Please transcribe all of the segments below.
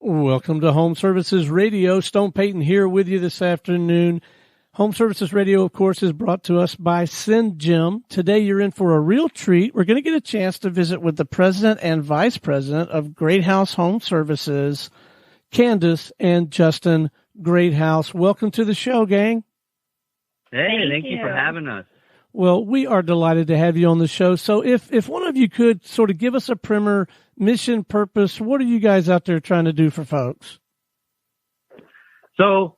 Welcome to Home Services Radio. Stone Payton here with you this afternoon. Home Services Radio, of course, is brought to us by CinGem. Today, you're in for a real treat. We're going to get a chance to visit with the president and vice president of Greathouse Home Services, Candice and Justin Greathouse. Welcome to the show, gang. Hey, thank you for having us. Well, we are delighted to have you on the show. So if one of you could sort of give us a primer, mission, purpose, what are you guys out there trying to do for folks? So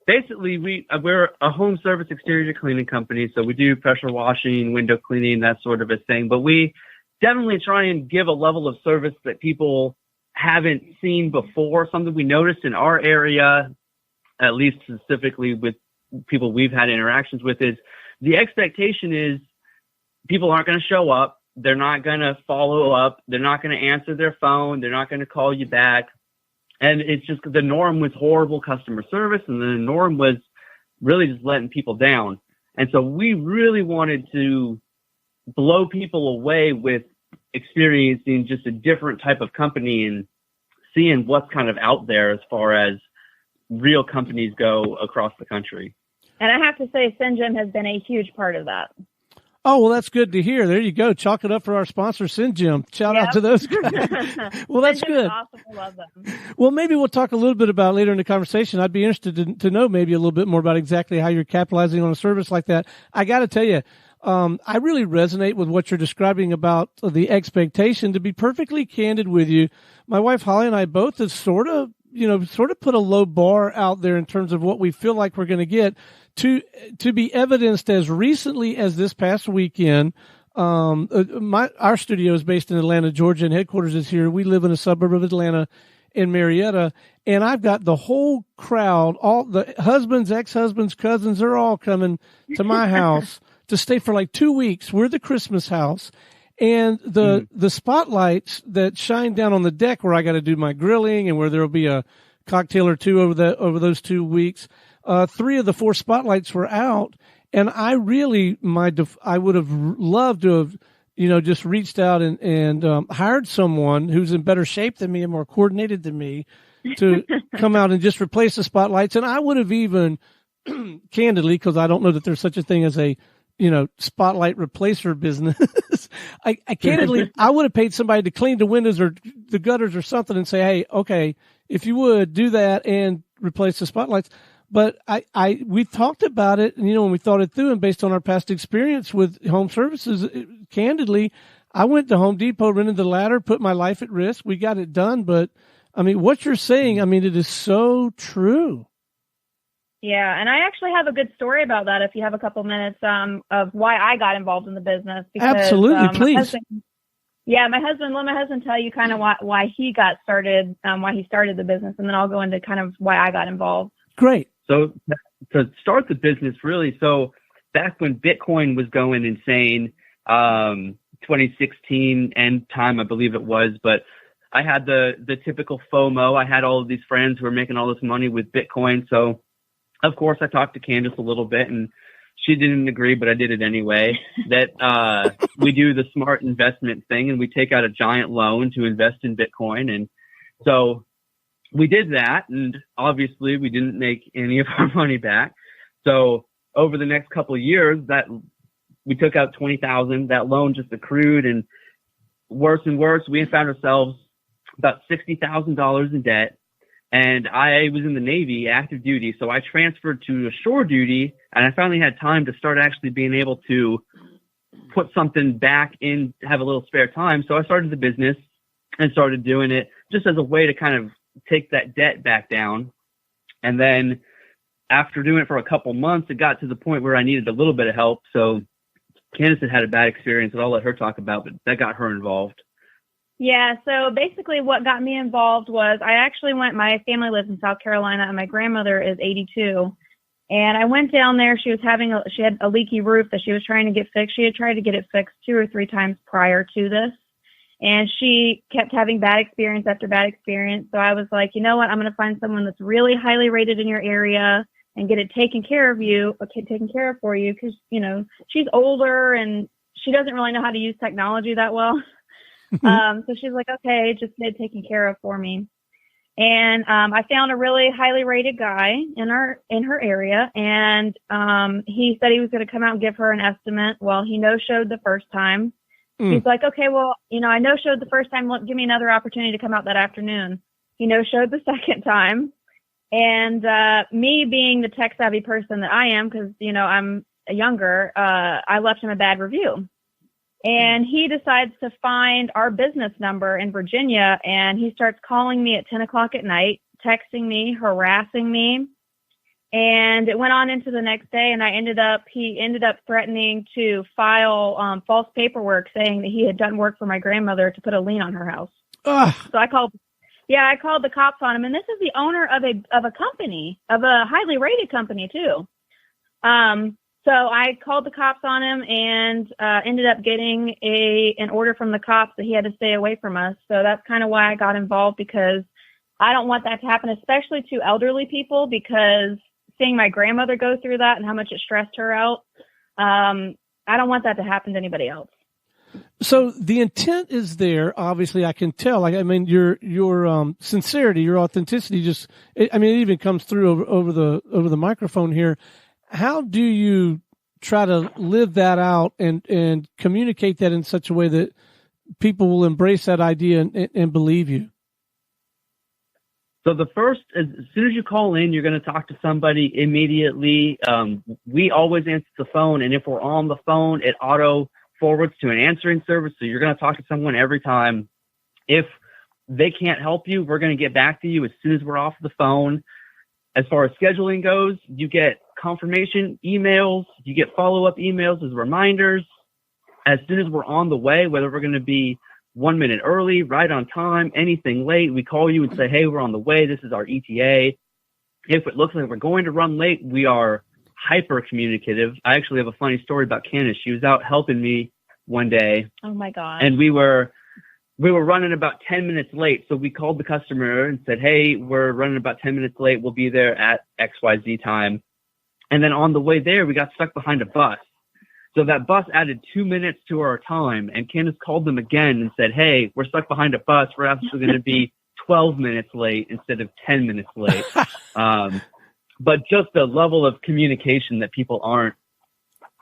basically, we're a home service exterior cleaning company. So we do pressure washing, window cleaning, that sort of a thing. But we definitely try and give a level of service that people haven't seen before, something we noticed in our area, at least specifically with people we've had interactions with, is the expectation is people aren't going to show up. They're not going to follow up. They're not going to answer their phone. They're not going to call you back. And it's just the norm was horrible customer service, and the norm was really just letting people down. And so we really wanted to blow people away with experiencing just a different type of company and seeing what's kind of out there as far as real companies go across the country. And I have to say, CinGem has been a huge part of that. Oh, well, that's good to hear. There you go. Chalk it up for our sponsor, CinGem. Shout out to those guys. Well, that's good. Awesome. I love them. Well, maybe we'll talk a little bit about later in the conversation. I'd be interested to know maybe a little bit more about exactly how you're capitalizing on a service like that. I got to tell you, I really resonate with what you're describing about the expectation. To be perfectly candid with you, my wife Holly and I both have sort of put a low bar out there in terms of what we feel like we're going to get. To be evidenced as recently as this past weekend. Our studio is based in Atlanta, Georgia, and headquarters is here. We live in a suburb of Atlanta in Marietta, and I've got the whole crowd, all the husbands, ex-husbands, cousins, they're all coming to my house to stay for like 2 weeks. We're the Christmas house. And the spotlights that shine down on the deck where I got to do my grilling and where there will be a cocktail or two over those 2 weeks. 3 of the 4 spotlights were out, and I would have loved to have, just reached out and hired someone who's in better shape than me and more coordinated than me to come out and just replace the spotlights. And I would have even, candidly, because I don't know that there's such a thing as a, spotlight replacer business. I candidly, I would have paid somebody to clean the windows or the gutters or something and say, hey, okay, if you would do that and replace the spotlights. But we talked about it, and, when we thought it through, and based on our past experience with home services, candidly, I went to Home Depot, rented the ladder, put my life at risk. We got it done. But, what you're saying, it is so true. Yeah, and I actually have a good story about that if you have a couple minutes of why I got involved in the business. Because, absolutely, please. My husband, let my husband tell you kind of why he got started, why he started the business, and then I'll go into kind of why I got involved. Great. So to start the business, really, so back when Bitcoin was going insane, 2016 end time, I believe it was, but I had the typical FOMO. I had all of these friends who were making all this money with Bitcoin. So, of course, I talked to Candice a little bit, and she didn't agree, but I did it anyway, that we do the smart investment thing, and we take out a giant loan to invest in Bitcoin. And so we did that, and obviously we didn't make any of our money back. So over the next couple of years, that we took out $20,000. That loan just accrued, and worse and worse. We found ourselves about $60,000 in debt. And I was in the Navy, active duty, so I transferred to a shore duty, and I finally had time to start actually being able to put something back in, have a little spare time. So I started the business and started doing it just as a way to kind of take that debt back down. And then after doing it for a couple months, it got to the point where I needed a little bit of help. So Candice had a bad experience that I'll let her talk about, but that got her involved. Yeah, so basically what got me involved was my family lives in South Carolina, and my grandmother is 82. And I went down there. She had a leaky roof that she was trying to get fixed. She had tried to get it fixed 2 or 3 times prior to this. And she kept having bad experience after bad experience. So I was like, you know what? I'm going to find someone that's really highly rated in your area and get it taken care of for you. Cause she's older and she doesn't really know how to use technology that well. So she's like, okay, just get it taken care of for me. And I found a really highly rated guy in her area, and he said he was going to come out and give her an estimate. Well, he no-showed the first time. He's like, okay, well, I no-showed the first time. Give me another opportunity to come out that afternoon. He no-showed the second time. And me being the tech-savvy person that I am, because, I'm younger, I left him a bad review. And he decides to find our business number in Virginia, and he starts calling me at 10 o'clock at night, texting me, harassing me. And it went on into the next day, and he ended up threatening to file false paperwork saying that he had done work for my grandmother to put a lien on her house. Ugh. So I called the cops on him, and this is the owner of a company, of a highly rated company too. So I called the cops on him and ended up getting an order from the cops that he had to stay away from us. So that's kind of why I got involved, because I don't want that to happen, especially to elderly people, because seeing my grandmother go through that and how much it stressed her out, I don't want that to happen to anybody else. So the intent is there. Obviously, I can tell. Your sincerity, your authenticity, it even comes through over the microphone here. How do you try to live that out and communicate that in such a way that people will embrace that idea and believe you? So as soon as you call in, you're going to talk to somebody immediately. We always answer the phone, and if we're on the phone, it auto forwards to an answering service. So you're going to talk to someone every time. If they can't help you, we're going to get back to you as soon as we're off the phone. As far as scheduling goes, you get confirmation emails, you get follow-up emails as reminders. As soon as we're on the way, whether we're going to be 1 minute early, right on time, anything late, we call you and say, hey, we're on the way. This is our ETA. If it looks like we're going to run late, we are hyper communicative. I actually have a funny story about Candice. She was out helping me one day. Oh my God. And we were running about 10 minutes late. So we called the customer and said, hey, we're running about 10 minutes late. We'll be there at XYZ time. And then on the way there, we got stuck behind a bus. So that bus added 2 minutes to our time. And Candice called them again and said, hey, we're stuck behind a bus. We're actually going to be 12 minutes late instead of 10 minutes late. But just the level of communication that people aren't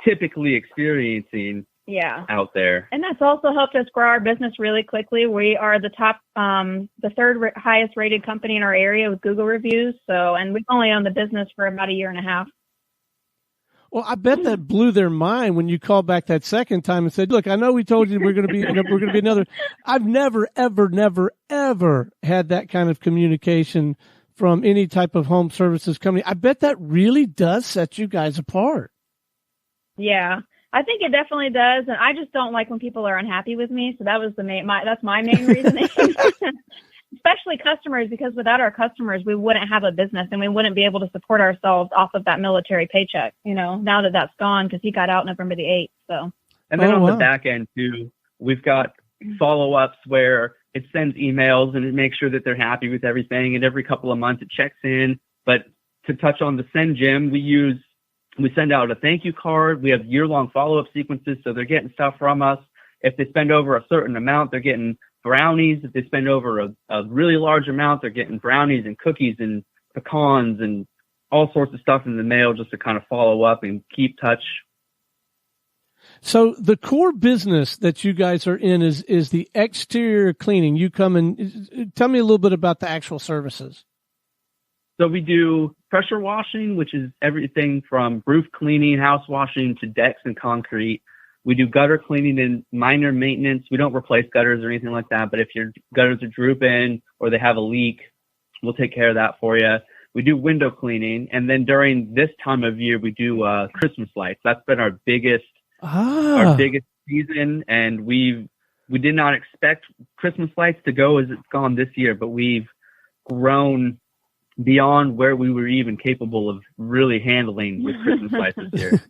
typically experiencing out there. And that's also helped us grow our business really quickly. We are the top, the third highest rated company in our area with Google reviews. And we've only owned the business for about a year and a half. Well, I bet that blew their mind when you called back that second time and said, look, I know we told you we're going to be another. I've never, ever had that kind of communication from any type of home services company. I bet that really does set you guys apart. Yeah, I think it definitely does. And I just don't like when people are unhappy with me. So that was that's my main reasoning. Especially customers, because without our customers, we wouldn't have a business and we wouldn't be able to support ourselves off of that military paycheck, now that that's gone, because he got out November the 8th. So. And then the back end too, we've got follow-ups where it sends emails and it makes sure that they're happy with everything. And every couple of months it checks in. But to touch on the Send Gym, we send out a thank you card. We have year-long follow-up sequences. So they're getting stuff from us. If they spend over a certain amount, they're getting brownies. If they spend over a really large amount, they're getting brownies and cookies and pecans and all sorts of stuff in the mail just to kind of follow up and keep touch. So the core business that you guys are in is the exterior cleaning. You come and tell me a little bit about the actual services. So we do pressure washing, which is everything from roof cleaning, house washing to decks and concrete. We do gutter cleaning and minor maintenance. We don't replace gutters or anything like that, but if your gutters are drooping or they have a leak, we'll take care of that for you. We do window cleaning, and then during this time of year, we do Christmas lights. That's been our biggest season, and we did not expect Christmas lights to go as it's gone this year, but we've grown beyond where we were even capable of really handling with Christmas lights this year.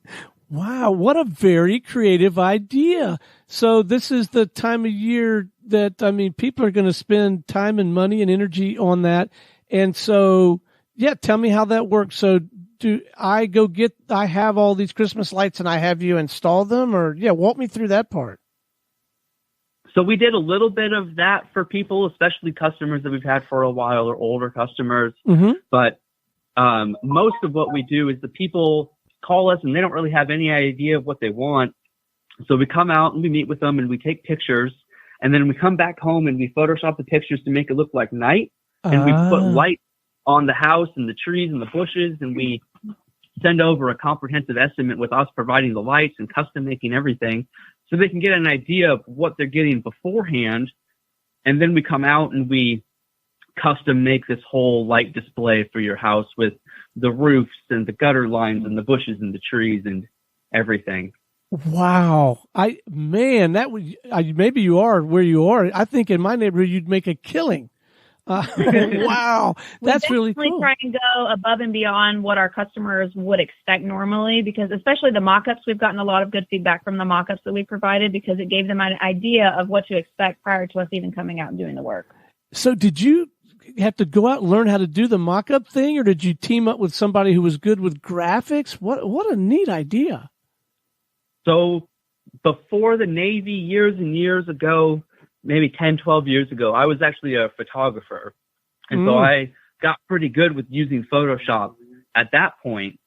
Wow, what a very creative idea. So this is the time of year that, people are going to spend time and money and energy on that. And so, tell me how that works. So do I I have all these Christmas lights and I have you install them, or walk me through that part. So we did a little bit of that for people, especially customers that we've had for a while or older customers. Mm-hmm. But most of what we do is the people call us and they don't really have any idea of what they want. So we come out and we meet with them and we take pictures, and then we come back home and we Photoshop the pictures to make it look like night. And we put light on the house and the trees and the bushes, and we send over a comprehensive estimate with us providing the lights and custom making everything so they can get an idea of what they're getting beforehand. And then we come out and we custom make this whole light display for your house with the roofs and the gutter lines and the bushes and the trees and everything. Wow. Maybe you are where you are. I think in my neighborhood, you'd make a killing. Wow. That's really cool. We try and go above and beyond what our customers would expect normally, because especially the mock-ups, we've gotten a lot of good feedback from the mock-ups that we provided because it gave them an idea of what to expect prior to us even coming out and doing the work. So did you have to go out and learn how to do the mock-up thing, or did you team up with somebody who was good with graphics? What a neat idea. So before the Navy, years and years ago, maybe 10, 12 years ago, I was actually a photographer. And so I got pretty good with using Photoshop at that point.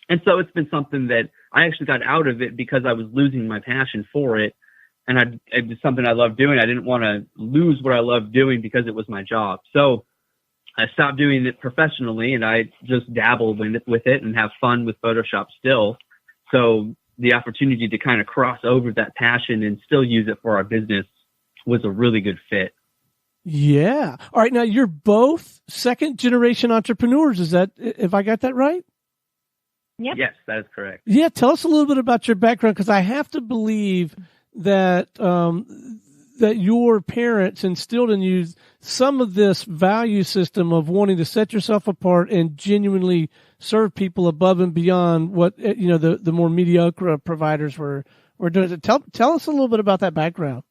And so it's been something that I actually got out of it because I was losing my passion for it. And it was something I loved doing. I didn't want to lose what I loved doing because it was my job. So I stopped doing it professionally and I just dabbled with it and have fun with Photoshop still. So the opportunity to kind of cross over that passion and still use it for our business was a really good fit. Yeah. All right. Now you're both second generation entrepreneurs. Is that, if I got that right? Yep. Yes, that is correct. Yeah. Tell us a little bit about your background, because I have to believe that, that your parents instilled in you some of this value system of wanting to set yourself apart and genuinely serve people above and beyond what, the more mediocre providers were doing. Tell us a little bit about that background.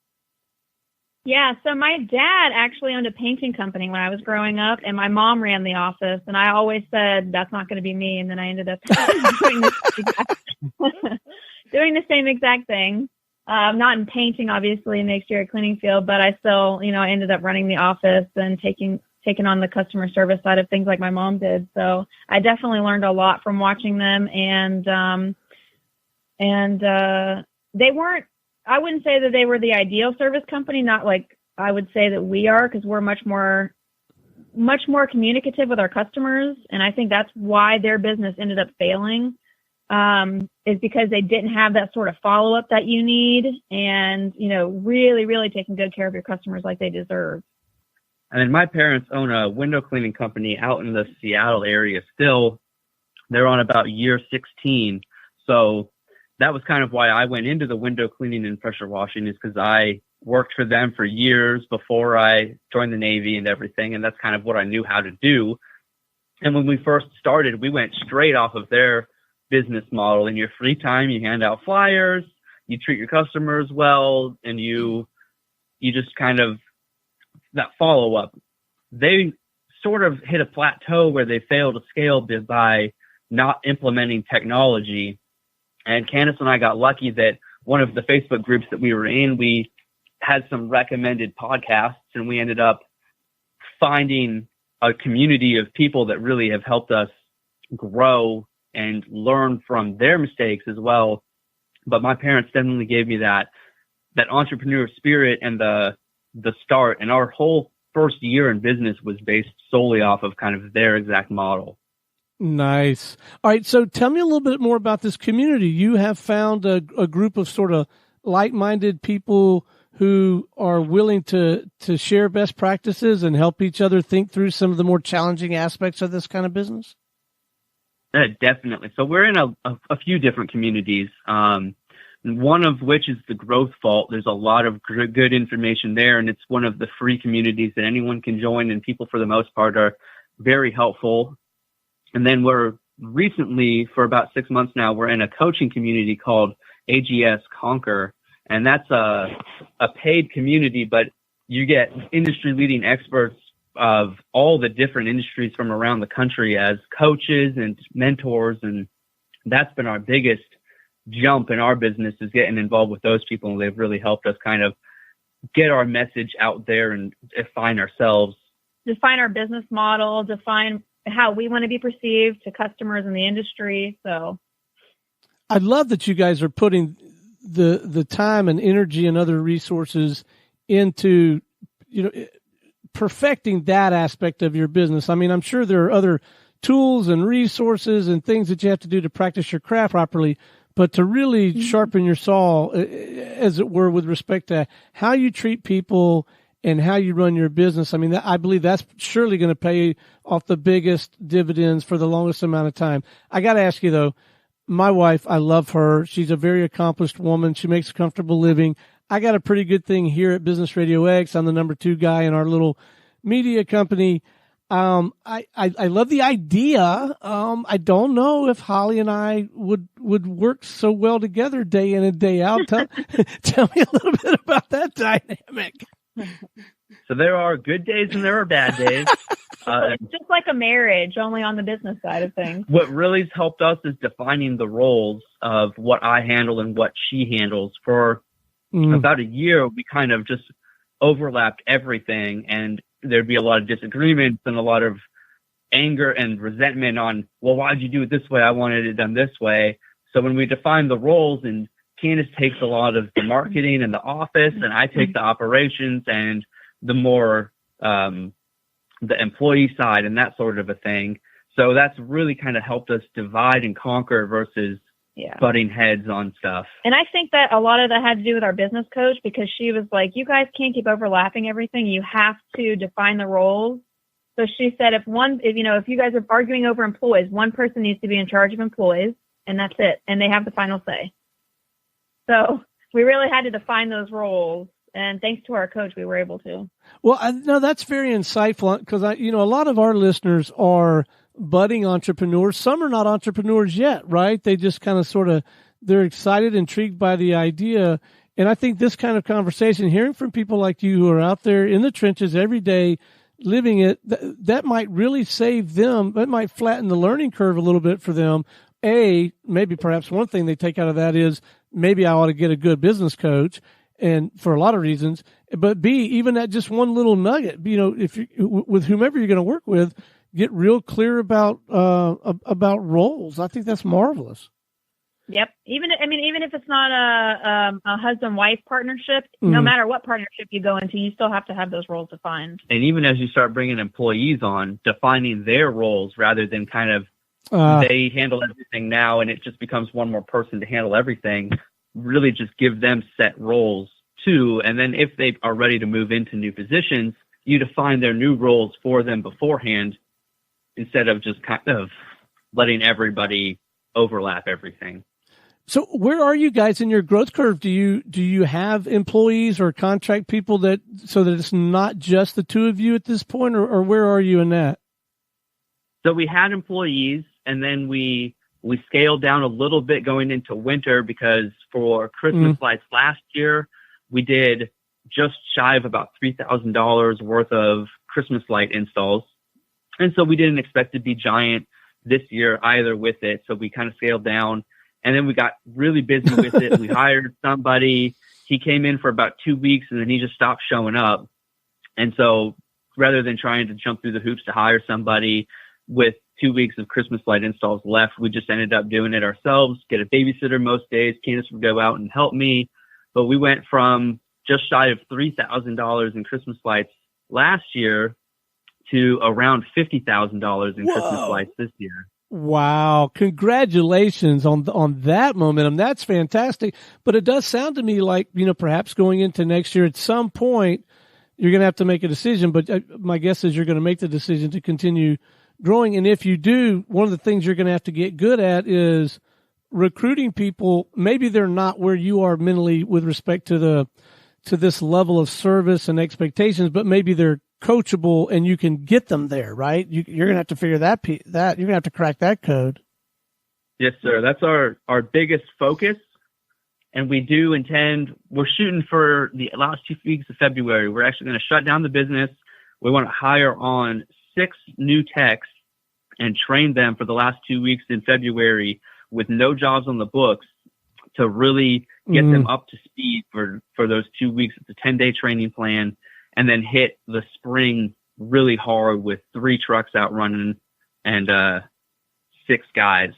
Yeah, so my dad actually owned a painting company when I was growing up, and my mom ran the office, and I always said, that's not going to be me, and then I ended up doing the same exact thing. Not in painting, obviously, in the exterior cleaning field, but I still, I ended up running the office and taking on the customer service side of things like my mom did. So I definitely learned a lot from watching them, and they weren't, I wouldn't say that they were the ideal service company, not like I would say that we are, because we're much more communicative with our customers. And I think that's why their business ended up failing, is because they didn't have that sort of follow-up that you need and, really, really taking good care of your customers like they deserve. And then my parents own a window cleaning company out in the Seattle area still. They're on about year 16. So that was kind of why I went into the window cleaning and pressure washing, is because I worked for them for years before I joined the Navy and everything. And that's kind of what I knew how to do. And when we first started, we went straight off of their business model. In your free time, you hand out flyers, you treat your customers well, and you just kind of, that follow up. They sort of hit a plateau where they failed to scale by not implementing technology. And Candice and I got lucky that one of the Facebook groups that we were in, we had some recommended podcasts, and we ended up finding a community of people that really have helped us grow and learn from their mistakes as well. But my parents definitely gave me that entrepreneur spirit and the start. And our whole first year in business was based solely off of kind of their exact model. Nice. All right. So tell me a little bit more about this community. You have found a group of sort of like-minded people who are willing to share best practices and help each other think through some of the more challenging aspects of this kind of business? Definitely. So we're in a few different communities, one of which is the Growth Vault. There's a lot of good information there, and it's one of the free communities that anyone can join, and people for the most part are very helpful. And then we're recently, for about 6 months now, we're in a coaching community called AGS Conquer. And that's a paid community, but you get industry leading experts of all the different industries from around the country as coaches and mentors. And that's been our biggest jump in our business, is getting involved with those people. And they've really helped us kind of get our message out there and define ourselves. Define our business model, define how we want to be perceived to customers in the industry. So I love that you guys are putting the time and energy and other resources into, perfecting that aspect of your business. I mean, I'm sure there are other tools and resources and things that you have to do to practice your craft properly, but to really sharpen your saw, as it were, with respect to how you treat people and how you run your business. I mean, I believe that's surely going to pay off the biggest dividends for the longest amount of time. I got to ask you though, my wife, I love her. She's a very accomplished woman. She makes a comfortable living. I got a pretty good thing here at Business RadioX. I'm the number 2 guy in our little media company. I love the idea. I don't know if Holly and I would work so well together day in and day out. Tell me a little bit about that dynamic. So there are good days and there are bad days. It's just like a marriage, only on the business side of things. What really has helped us is defining the roles of what I handle and what she handles. For about a year, we kind of just overlapped everything, and there'd be a lot of disagreements and a lot of anger and resentment on, well, why'd you do it this way? I wanted it done this way. So when we define the roles, and Candice takes a lot of the marketing and the office, and I take the operations and the more the employee side and that sort of a thing. So that's really kind of helped us divide and conquer versus butting heads on stuff. And I think that a lot of that had to do with our business coach, because she was like, you guys can't keep overlapping everything. You have to define the roles. So she said, if you guys are arguing over employees, one person needs to be in charge of employees, and that's it. And they have the final say. So we really had to define those roles. And thanks to our coach, we were able to. Well, no, that's very insightful, because a lot of our listeners are budding entrepreneurs. Some are not entrepreneurs yet, right? They just kind of they're excited, intrigued by the idea. And I think this kind of conversation, hearing from people like you who are out there in the trenches every day, living it, that might really save them. That might flatten the learning curve a little bit for them. Maybe perhaps one thing they take out of that is, maybe I ought to get a good business coach, and for a lot of reasons. But B, even that just one little nugget, if you, with whomever you're going to work with, get real clear about roles. I think that's marvelous. Yep. Even if it's not a husband-wife partnership, no matter what partnership you go into, you still have to have those roles defined. And even as you start bringing employees on, defining their roles rather than kind of they handle everything now and it just becomes one more person to handle everything. Really just give them set roles too. And then if they are ready to move into new positions, you define their new roles for them beforehand, instead of just kind of letting everybody overlap everything. So where are you guys in your growth curve? Do you have employees or contract people so that it's not just the two of you at this point, or where are you in that? So we had employees, and then we scaled down a little bit going into winter, because for Christmas lights last year, we did just shy of about $3,000 worth of Christmas light installs. And so we didn't expect to be giant this year either with it. So we kind of scaled down, and then we got really busy with it. We hired somebody. He came in for about 2 weeks, and then he just stopped showing up. And so rather than trying to jump through the hoops to hire somebody with 2 weeks of Christmas light installs left, we just ended up doing it ourselves, get a babysitter most days. Candice would go out and help me. But we went from just shy of $3,000 in Christmas lights last year to around $50,000 in Christmas lights this year. Wow. Congratulations on that momentum. That's fantastic. But it does sound to me like, perhaps going into next year at some point, you're going to have to make a decision. But my guess is you're going to make the decision to continue growing. And if you do, one of the things you're going to have to get good at is recruiting people. Maybe they're not where you are mentally with respect to this level of service and expectations, but maybe they're coachable and you can get them there, right? You're going to have to figure that you're going to have to crack that code. Yes, sir. That's our biggest focus. And we do we're shooting for the last 2 weeks of February. We're actually going to shut down the business. We want to hire on 6 new techs and train them for the last 2 weeks in February with no jobs on the books to really get them up to speed for those 2 weeks. It's a 10-day training plan, and then hit the spring really hard with 3 trucks out running and 6 guys.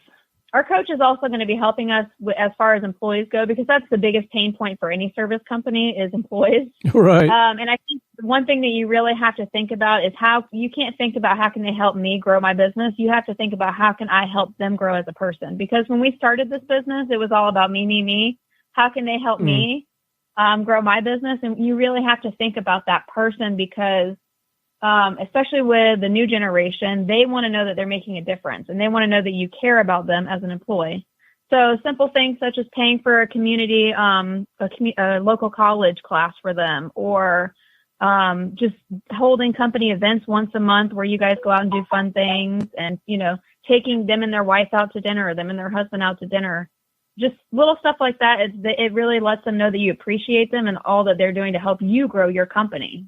Our coach is also going to be helping us as far as employees go, because that's the biggest pain point for any service company is employees. Right. And I think one thing that you really have to think about is how you can't think about how can they help me grow my business. You have to think about how can I help them grow as a person? Because when we started this business, it was all about me. How can they help me grow my business? And you really have to think about that person, because especially with the new generation, they want to know that they're making a difference, and they want to know that you care about them as an employee. So simple things such as paying for a community, a local college class for them, or just holding company events once a month where you guys go out and do fun things, and, taking them and their wife out to dinner, or them and their husband out to dinner. Just little stuff like that. It really lets them know that you appreciate them and all that they're doing to help you grow your company.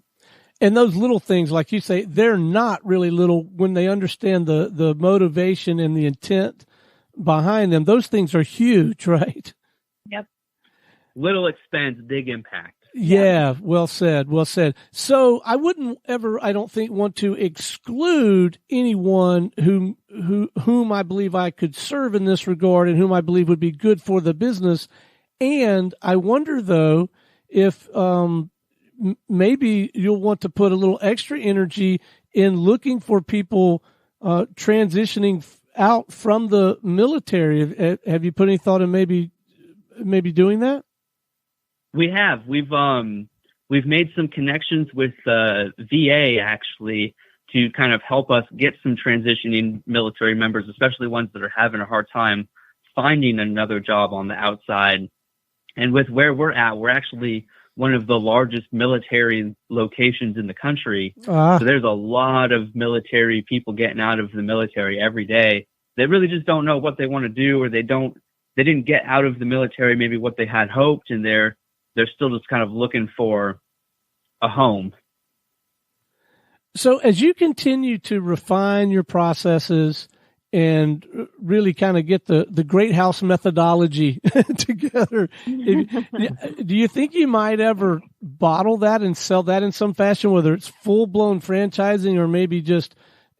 And those little things, like you say, they're not really little when they understand the motivation and the intent behind them. Those things are huge, right? Yep. Little expense, big impact. Yeah, well said, well said. So I wouldn't ever, I don't think, want to exclude anyone whom I believe I could serve in this regard and whom I believe would be good for the business. And I wonder, though, if maybe you'll want to put a little extra energy in looking for people transitioning out from the military. Have you put any thought in maybe doing that? We have. We've made some connections with VA, actually, to kind of help us get some transitioning military members, especially ones that are having a hard time finding another job on the outside. And with where we're at, we're actually one of the largest military locations in the country. So there's a lot of military people getting out of the military every day. They really just don't know what they want to do, or they didn't get out of the military maybe what they had hoped, and they're still just kind of looking for a home. So as you continue to refine your processes and really kind of get the Greathouse methodology together, do you think you might ever bottle that and sell that in some fashion, whether it's full-blown franchising or maybe just,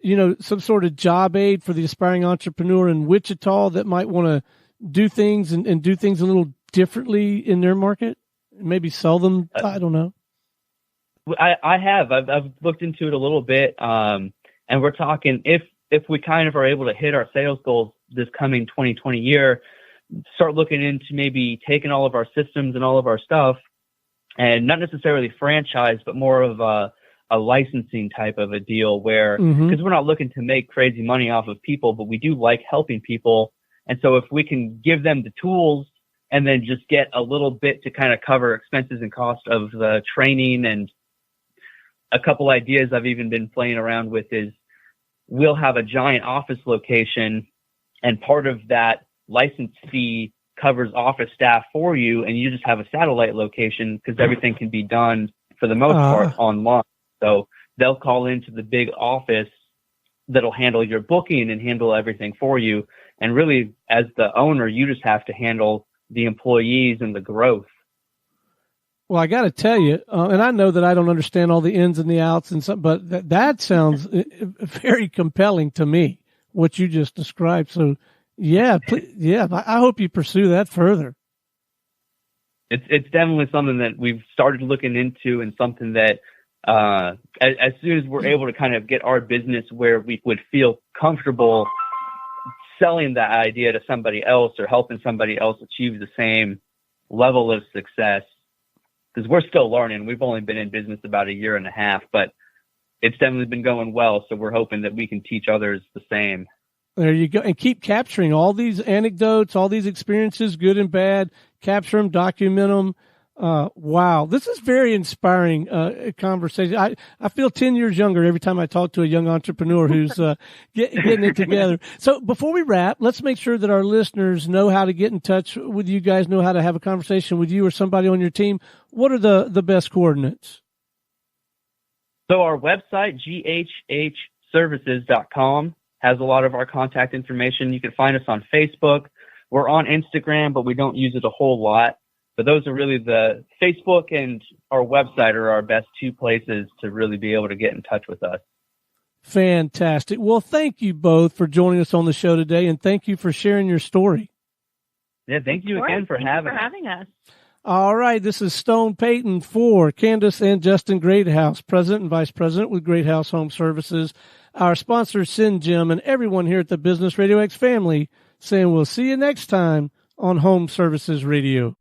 some sort of job aid for the aspiring entrepreneur in Wichita that might want to do things and do things a little differently in their market? Maybe sell them. I don't know. I have. I've looked into it a little bit, and we're talking if we kind of are able to hit our sales goals this coming 2020 year, start looking into maybe taking all of our systems and all of our stuff, and not necessarily franchise, but more of a licensing type of a deal where, because we're not looking to make crazy money off of people, but we do like helping people, and so if we can give them the tools and then just get a little bit to kind of cover expenses and cost of the training. And a couple ideas I've even been playing around with is we'll have a giant office location, and part of that license fee covers office staff for you, and you just have a satellite location because everything can be done for the most part online. So they'll call into the big office that'll handle your booking and handle everything for you. And really, as the owner, you just have to handle the employees and the growth. Well, I got to tell you, and I know that I don't understand all the ins and the outs and stuff, but that sounds very compelling to me, what you just described. So yeah, I hope you pursue that further. It's definitely something that we've started looking into, and something that as soon as we're able to kind of get our business where we would feel comfortable selling that idea to somebody else or helping somebody else achieve the same level of success, because we're still learning. We've only been in business about a year and a half, but it's definitely been going well. So we're hoping that we can teach others the same. There you go. And keep capturing all these anecdotes, all these experiences, good and bad. Capture them, document them. Wow. This is very inspiring conversation. I feel 10 years younger every time I talk to a young entrepreneur who's getting it together. So before we wrap, let's make sure that our listeners know how to get in touch with you guys, know how to have a conversation with you or somebody on your team. What are the best coordinates? So our website, ghhservices.com, has a lot of our contact information. You can find us on Facebook. We're on Instagram, but we don't use it a whole lot. But those are really the Facebook and our website are our best two places to really be able to get in touch with us. Fantastic. Well, thank you both for joining us on the show today, and thank you for sharing your story. Yeah, thank you again for having us. All right, this is Stone Payton for Candice and Justin Greathouse, President and Vice President with Greathouse Home Services, our sponsor, SynGym, and everyone here at the Business RadioX family saying we'll see you next time on Home Services Radio.